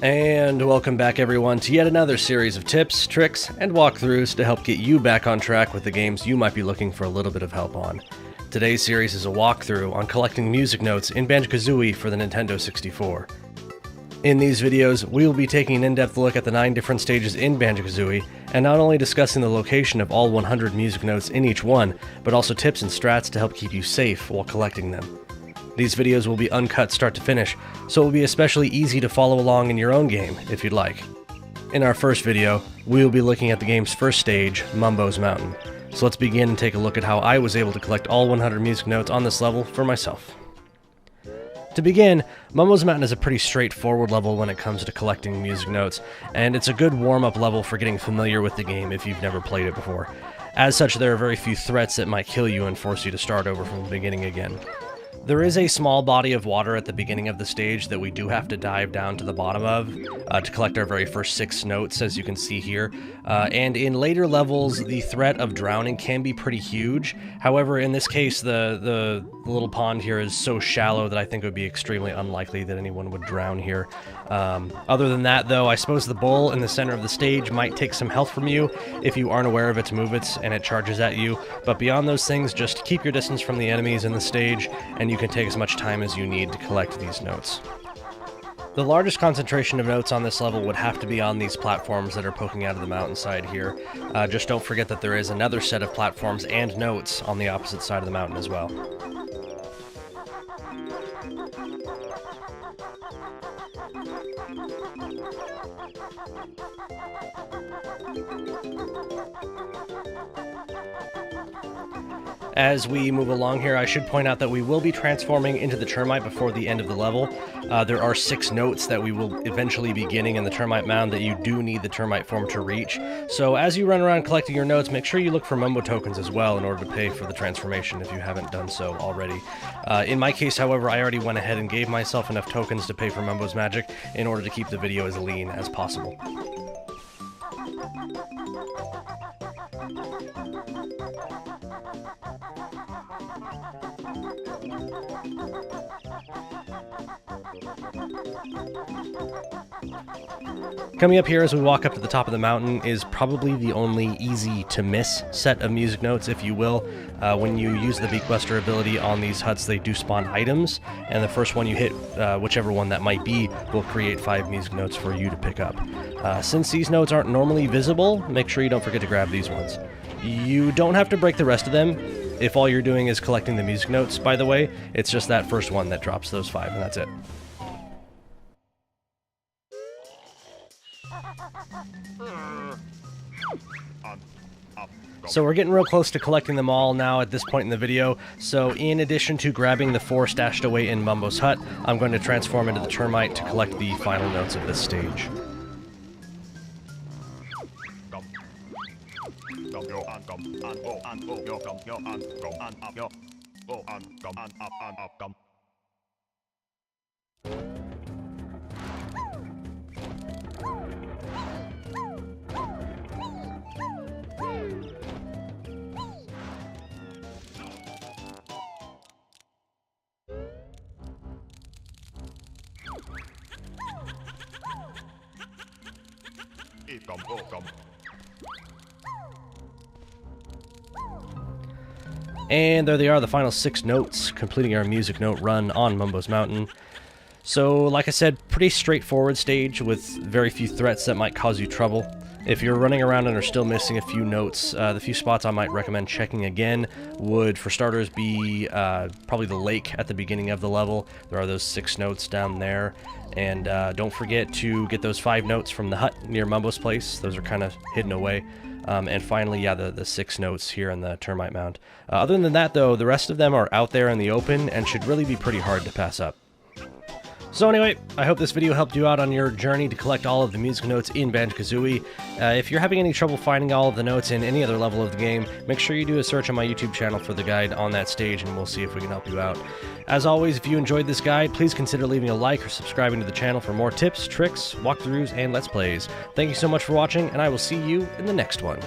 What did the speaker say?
And welcome back everyone to yet another series of tips, tricks, and walkthroughs to help get you back on track with the games you might be looking for a little bit of help on. Today's series is a walkthrough on collecting music notes in Banjo Kazooie for the Nintendo 64. In these videos, we will be taking an in-depth look at the 9 different stages in Banjo Kazooie, and not only discussing the location of all 100 music notes in each one, but also tips and strats to help keep you safe while collecting them. These videos will be uncut start to finish, so it will be especially easy to follow along in your own game, if you'd like. In our first video, we will be looking at the game's first stage, Mumbo's Mountain. So let's begin and take a look at how I was able to collect all 100 music notes on this level for myself. To begin, Mumbo's Mountain is a pretty straightforward level when it comes to collecting music notes, and it's a good warm-up level for getting familiar with the game if you've never played it before. As such, there are very few threats that might kill you and force you to start over from the beginning again. There is a small body of water at the beginning of the stage that we do have to dive down to the bottom of to collect our very first 6 notes, as you can see here. And in later levels, the threat of drowning can be pretty huge. However, in this case, the little pond here is so shallow that I think it would be extremely unlikely that anyone would drown here. Other than that, though, I suppose the bull in the center of the stage might take some health from you if you aren't aware of its movements and it charges at you. But beyond those things, just keep your distance from the enemies in the stage, and you can take as much time as you need to collect these notes. The largest concentration of notes on this level would have to be on these platforms that are poking out of the mountainside here. Just don't forget that there is another set of platforms and notes on the opposite side of the mountain as well. As we move along here, I should point out that we will be transforming into the termite before the end of the level. There are 6 notes that we will eventually be getting in the termite mound that you do need the termite form to reach. So as you run around collecting your notes, make sure you look for Mumbo tokens as well in order to pay for the transformation if you haven't done so already. In my case, however, I already went ahead and gave myself enough tokens to pay for Mumbo's magic in order to keep the video as lean as possible. Coming up here as we walk up to the top of the mountain is probably the only easy to miss set of music notes, if you will. When you use the Beakbuster ability on these huts, they do spawn items, and the first one you hit, whichever one that might be, will create 5 music notes for you to pick up. Since these notes aren't normally visible, make sure you don't forget to grab these ones. You don't have to break the rest of them if all you're doing is collecting the music notes, by the way. It's just that first one that drops those 5, and that's it. So we're getting real close to collecting them all now at this point in the video, so in addition to grabbing the 4 stashed away in Mumbo's hut, I'm going to transform into the termite to collect the final notes of this stage. And there they are, the final 6 notes, completing our music note run on Mumbo's Mountain. So, like I said, pretty straightforward stage with very few threats that might cause you trouble. If you're running around and are still missing a few notes, the few spots I might recommend checking again would, for starters, be probably the lake at the beginning of the level. There are those 6 notes down there. And don't forget to get those 5 notes from the hut near Mumbo's place. Those are kind of hidden away. And finally, yeah, the 6 notes here in the termite mound. Other than that, though, the rest of them are out there in the open and should really be pretty hard to pass up. So anyway, I hope this video helped you out on your journey to collect all of the music notes in Banjo Kazooie. If you're having any trouble finding all of the notes in any other level of the game, make sure you do a search on my YouTube channel for the guide on that stage, and we'll see if we can help you out. As always, if you enjoyed this guide, please consider leaving a like or subscribing to the channel for more tips, tricks, walkthroughs, and Let's Plays. Thank you so much for watching, and I will see you in the next one.